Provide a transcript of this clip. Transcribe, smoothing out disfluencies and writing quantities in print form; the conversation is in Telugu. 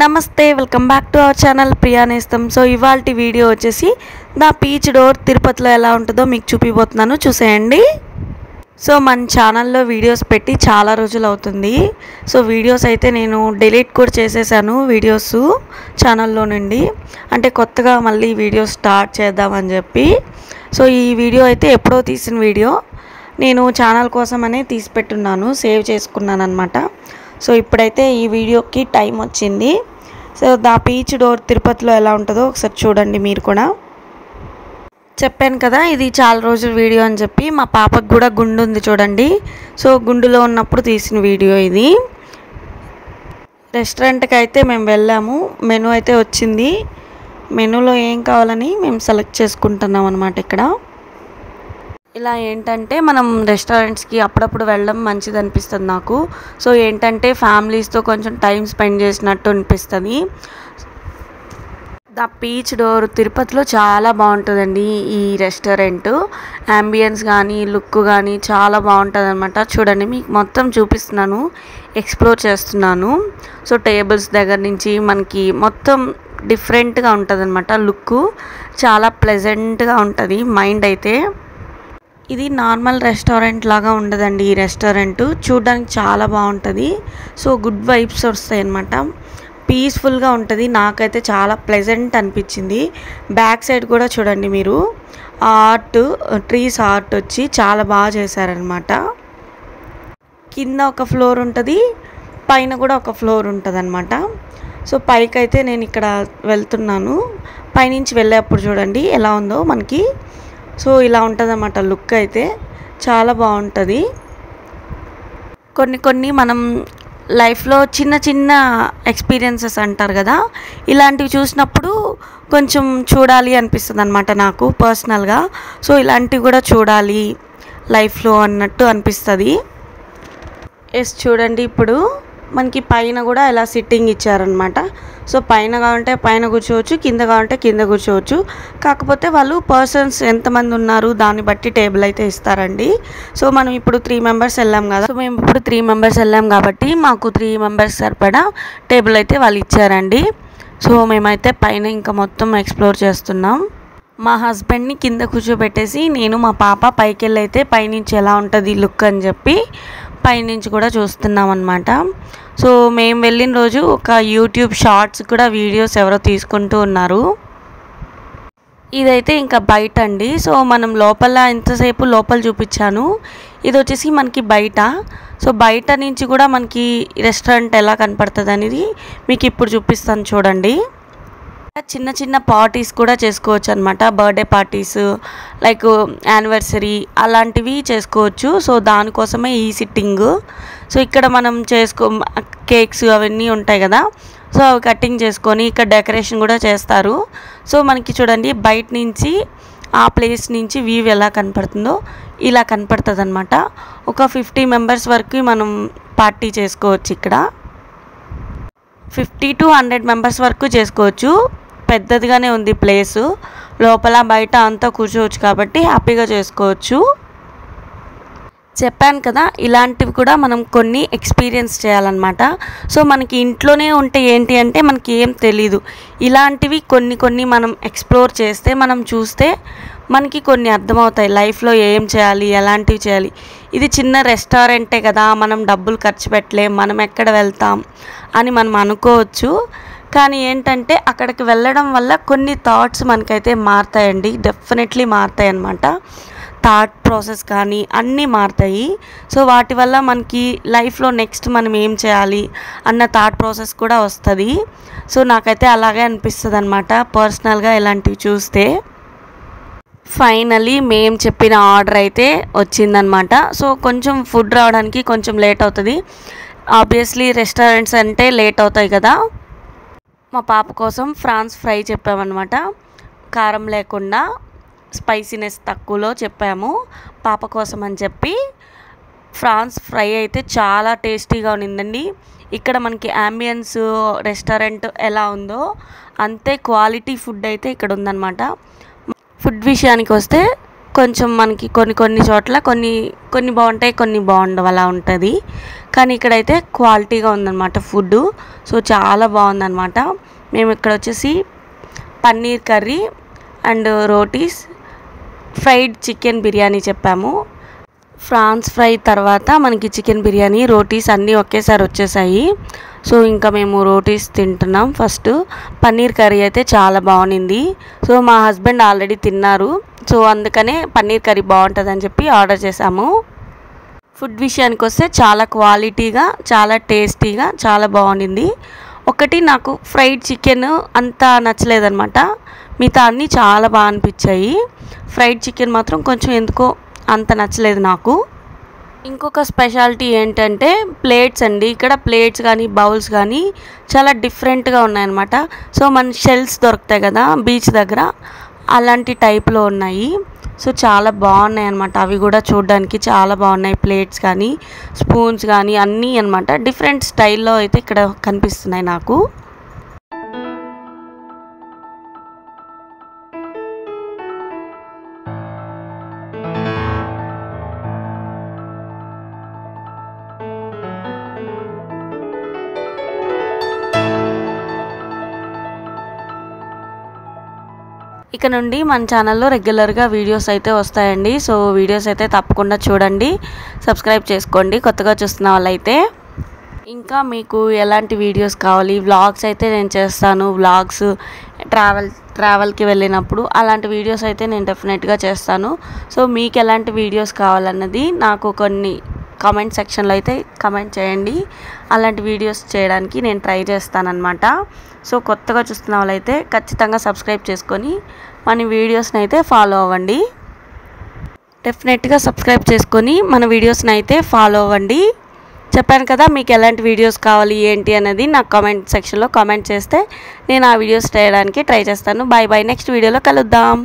నమస్తే welcome back to our channel Priya నేస్తం. సో ఇవాల్టి వీడియో వచ్చేసి ద బీచ్ డోర్ తిరుపతిలో ఎలా ఉంటుందో మీకు చూపిపోతున్నాను, చూసేయండి. సో మన ఛానల్లో వీడియోస్ పెట్టి చాలా రోజులు అవుతుంది. సో వీడియోస్ అయితే నేను డిలీట్ కూడా చేసేసాను వీడియోస్ ఛానల్లో నుండి, అంటే కొత్తగా మళ్ళీ వీడియోస్ స్టార్ట్ చేద్దామని చెప్పి. సో ఈ వీడియో అయితే ఎప్పుడో తీసిన వీడియో, నేను ఛానల్ కోసమనే తీసి పెట్టున్నాను, సేవ్ చేసుకున్నాను అనమాట. సో ఇప్పుడైతే ఈ వీడియోకి టైం వచ్చింది. సో ద బీచ్ డోర్ తిరుపతిలో ఎలా ఉంటుందో ఒకసారి చూడండి మీరు కూడా. చెప్పాను కదా ఇది చాలా రోజుల వీడియో అని చెప్పి. మా పాపకు కూడా గుండు ఉంది చూడండి. సో గుండులో ఉన్నప్పుడు తీసిన వీడియో ఇది. రెస్టారెంట్కి అయితే మేము వెళ్ళాము, మెనూ అయితే వచ్చింది. మెనూలో ఏం కావాలని మేము సెలెక్ట్ చేసుకుంటున్నాం అనమాట. ఇక్కడ ఇలా ఏంటంటే మనం రెస్టారెంట్స్కి అప్పుడప్పుడు వెళ్ళడం మంచిది అనిపిస్తుంది నాకు. సో ఏంటంటే ఫ్యామిలీస్తో కొంచెం టైం స్పెండ్ చేసినట్టు అనిపిస్తుంది. ద బీచ్ డోర్ తిరుపతిలో చాలా బాగుంటుందండి ఈ రెస్టారెంట్. అంబియన్స్ కానీ లుక్ కానీ చాలా బాగుంటుంది అనమాట. చూడండి మీకు మొత్తం చూపిస్తున్నాను, ఎక్స్ప్లోర్ చేస్తున్నాను. సో టేబుల్స్ దగ్గర నుంచి మనకి మొత్తం డిఫరెంట్గా ఉంటుంది అనమాట. లుక్ చాలా ప్లెజెంట్గా ఉంటుంది మైండ్ అయితే. ఇది నార్మల్ రెస్టారెంట్ లాగా ఉండదండి ఈ రెస్టారెంట్, చూడడానికి చాలా బాగుంటుంది. సో గుడ్ వైబ్స్ వస్తాయి అన్నమాట, పీస్ఫుల్గా ఉంటుంది. నాకైతే చాలా ప్లెజెంట్ అనిపించింది. బ్యాక్ సైడ్ కూడా చూడండి మీరు, ఆర్ట్ ట్రీస్ ఆర్ట్ వచ్చి చాలా బాగా చేశారనమాట. కింద ఒక ఫ్లోర్ ఉంటుంది, పైన కూడా ఒక ఫ్లోర్ ఉంటుంది అనమాట. సో పైకి అయితే నేను ఇక్కడ వెళ్తున్నాను, పైనుంచి వెళ్ళేప్పుడు చూడండి ఎలా ఉందో మనకి. సో ఇలా ఉంటుంది అన్నమాట లుక్ అయితే, చాలా బాగుంటుంది. కొన్ని మనం లైఫ్లో చిన్న చిన్న ఎక్స్పీరియన్సెస్ అంటారు కదా, ఇలాంటివి చూసినప్పుడు కొంచెం చూడాలి అనిపిస్తుంది అనమాట నాకు పర్సనల్గా. సో ఇలాంటివి కూడా చూడాలి లైఫ్లో అన్నట్టు అనిపిస్తుంది. ఎస్ చూడండి, ఇప్పుడు మనకి పైన కూడా ఇలా సిట్టింగ్ ఇచ్చారనమాట. సో పైన కావాలంటే పైన కూర్చోవచ్చు, కింద కావాలంటే కింద కూర్చోవచ్చు. కాకపోతే వాళ్ళు పర్సన్స్ ఎంతమంది ఉన్నారు దాన్ని బట్టి టేబుల్ అయితే ఇస్తారండి. సో మనం ఇప్పుడు 3 మెంబర్స్ వెళ్ళాం కదా, సో మేము ఇప్పుడు 3 మెంబర్స్ వెళ్ళాం కాబట్టి మాకు 3 మెంబర్స్ సరిపడా టేబుల్ అయితే వాళ్ళు ఇచ్చారండి. సో మేమైతే పైన ఇంకా మొత్తం ఎక్స్ప్లోర్ చేస్తున్నాం. మా హస్బెండ్ని కింద కూర్చోబెట్టేసి నేను మా పాప పైకి వెళ్ళి అయితే పైనుంచి ఎలా ఉంటుంది లుక్ అని చెప్పి పైనుంచి కూడా చూస్తున్నాం అనమాట. సో మేము వెళ్ళిన రోజు ఒక యూట్యూబ్ షార్ట్స్ కూడా వీడియోస్ ఎవరో తీసుకుంటూ ఉన్నారు. ఇదైతే ఇంకా బయట అండి. సో మనం లోపల ఎంతసేపు లోపల చూపించాను, ఇది వచ్చేసి మనకి బయట. సో బయట నుంచి కూడా మనకి రెస్టారెంట్ ఎలా కనపడుతుంది అనేది మీకు ఇప్పుడు చూపిస్తాను చూడండి. చిన్న చిన్న పార్టీస్ కూడా చేసుకోవచ్చు అనమాట, బర్త్డే పార్టీస్ లైక్ యానివర్సరీ అలాంటివి చేసుకోవచ్చు. సో దానికోసమే ఈ సిట్టింగ్. సో ఇక్కడ మనం కేక్స్ అవన్నీ ఉంటాయి కదా, సో అవి కటింగ్ చేసుకొని ఇక్కడ డెకరేషన్ కూడా చేస్తారు. సో మనకి చూడండి బయట నుంచి ఆ ప్లేస్ నుంచి వ్యూ ఎలా కనపడుతుందో ఇలా కనపడుతుంది అనమాట. ఒక 50 మెంబర్స్ వరకు మనం పార్టీ చేసుకోవచ్చు. ఇక్కడ 50 to 100 మెంబర్స్ వరకు చేసుకోవచ్చు. పెద్దదిగానే ఉంది ప్లేసు, లోపల బయట అంతా కూర్చోవచ్చు కాబట్టి హ్యాపీగా చేసుకోవచ్చు. చెప్పాను కదా ఇలాంటివి కూడా మనం కొన్ని ఎక్స్పీరియన్స్ చేయాలన్నమాట. సో మనకి ఇంట్లోనే ఉంటే ఏంటి అంటే మనకి ఏం తెలీదు, ఇలాంటివి కొన్ని మనం ఎక్స్ప్లోర్ చేస్తే మనం చూస్తే మనకి కొన్ని అర్థమవుతాయి లైఫ్లో ఏం చేయాలి, ఎలాంటివి చేయాలి. ఇది చిన్న రెస్టారెంటే కదా, మనం డబ్బులు ఖర్చు పెట్టలేం, మనం ఎక్కడ వెళ్తాం అని మనం అనుకోవచ్చు. కానీ ఏంటంటే అక్కడికి వెళ్ళడం వల్ల కొన్ని థాట్స్ మనకైతే మారుతాయండి, డెఫినెట్లీ మారుతాయి అన్నమాట. థాట్ ప్రాసెస్ కానీ అన్నీ మారుతాయి. సో వాటి వల్ల మనకి లైఫ్లో నెక్స్ట్ మనం ఏం చేయాలి అన్న థాట్ ప్రాసెస్ కూడా వస్తుంది. సో నాకైతే అలాగే అనిపిస్తుంది అనమాట పర్సనల్గా ఇలాంటివి చూస్తే. ఫైనలీ మేము చెప్పిన ఆర్డర్ అయితే వచ్చిందనమాట. సో కొంచెం ఫుడ్ రావడానికి కొంచెం లేట్ అవుతుంది, ఆబ్వియస్లీ రెస్టారెంట్స్ అంటే లేట్ అవుతాయి కదా. మా పాప కోసం ఫ్రాన్స్ ఫ్రై చెప్పామన్నమాట, కారం లేకుండా స్పైసీనెస్ తక్కువలో చెప్పాము పాప కోసం అని చెప్పి. ఫ్రాన్స్ ఫ్రై అయితే చాలా టేస్టీగా ఉన్నిందండి. ఇక్కడ మనకి అంబియన్స్ రెస్టారెంట్ ఎలా ఉందో అంతే క్వాలిటీ ఫుడ్ అయితే ఇక్కడ ఉందన్నమాట. ఫుడ్ విషయానికి వస్తే కొంచెం మనకి కొన్ని చోట్ల కొన్ని బాగుంటాయి, కొన్ని బాగుండవు, అలా ఉంటుంది. కానీ ఇక్కడైతే క్వాలిటీగా ఉందన్నమాట ఫుడ్. సో చాలా బాగుందన్నమాట. మేము ఇక్కడ వచ్చేసి paneer curry and rotis, fried chicken biryani చెప్పాము. ఫ్రాన్స్ ఫ్రై తర్వాత మనకి చికెన్ బిర్యానీ, రోటీస్ అన్నీ ఒకేసారి వచ్చేసాయి. సో ఇంకా మేము రోటీస్ తింటున్నాం. ఫస్ట్ పన్నీర్ కర్రీ అయితే చాలా బాగుంది. సో మా హస్బెండ్ ఆల్రెడీ తిన్నారు. సో అందుకనే పన్నీర్ కర్రీ బాగుంటుందని చెప్పి ఆర్డర్ చేసాము. ఫుడ్ విషయానికి వస్తే చాలా క్వాలిటీగా, చాలా టేస్టీగా, చాలా బాగుంది. ఒకటి నాకు ఫ్రైడ్ చికెన్ అంత నచ్చలేదన్నమాట. మిగతా అన్నీ చాలా బాగా అనిపించాయి. ఫ్రైడ్ చికెన్ మాత్రం కొంచెం ఎందుకో అంత నచ్చలేదు నాకు. ఇంకొక స్పెషాలిటీ ఏంటంటే ప్లేట్స్ అండి. ఇక్కడ ప్లేట్స్ కానీ బౌల్స్ కానీ చాలా డిఫరెంట్గా ఉన్నాయన్నమాట. సో మన షెల్స్ దొరుకుతాయి కదా బీచ్ దగ్గర, అలాంటి టైప్లో ఉన్నాయి. సో చాలా బాగున్నాయి అన్నమాట. అవి కూడా చూడడానికి చాలా బాగున్నాయి. ప్లేట్స్ కానీ స్పూన్స్ కానీ అన్నీ అన్నమాట డిఫరెంట్ స్టైల్లో అయితే ఇక్కడ కనిపిస్తున్నాయి నాకు. ఇక నుండి మన ఛానల్లో రెగ్యులర్గా వీడియోస్ అయితే వస్తాయండి. సో వీడియోస్ అయితే తప్పకుండా చూడండి, సబ్స్క్రైబ్ చేసుకోండి కొత్తగా చూస్తున్న వాళ్ళైతే. ఇంకా మీకు ఎలాంటి వీడియోస్ కావాలి, వ్లాగ్స్ అయితే నేను చేస్తాను. వ్లాగ్స్ ట్రావెల్కి వెళ్ళినప్పుడు అలాంటి వీడియోస్ అయితే నేను డెఫినెట్గా చేస్తాను. సో మీకు ఎలాంటి వీడియోస్ కావాలన్నది నాకు కొన్ని కామెంట్ సెక్షన్లో అయితే కామెంట్ చేయండి. అలాంటి వీడియోస్ చేయడానికి నేను ట్రై చేస్తానన్నమాట. సో కొత్తగా చూస్తున్న వాళ్ళైతే ఖచ్చితంగా సబ్స్క్రైబ్ చేసుకొని మన వీడియోస్ని అయితే ఫాలో అవ్వండి. డెఫినెట్గా సబ్స్క్రైబ్ చేసుకొని మన వీడియోస్ని అయితే ఫాలో అవ్వండి. చెప్పాను కదా మీకు ఎలాంటి వీడియోస్ కావాలి ఏంటి అనేది నాకు కామెంట్ సెక్షన్లో కామెంట్ చేస్తే నేను ఆ వీడియోస్ చేయడానికి ట్రై చేస్తాను. బాయ్ బాయ్, నెక్స్ట్ వీడియోలో కలుద్దాం.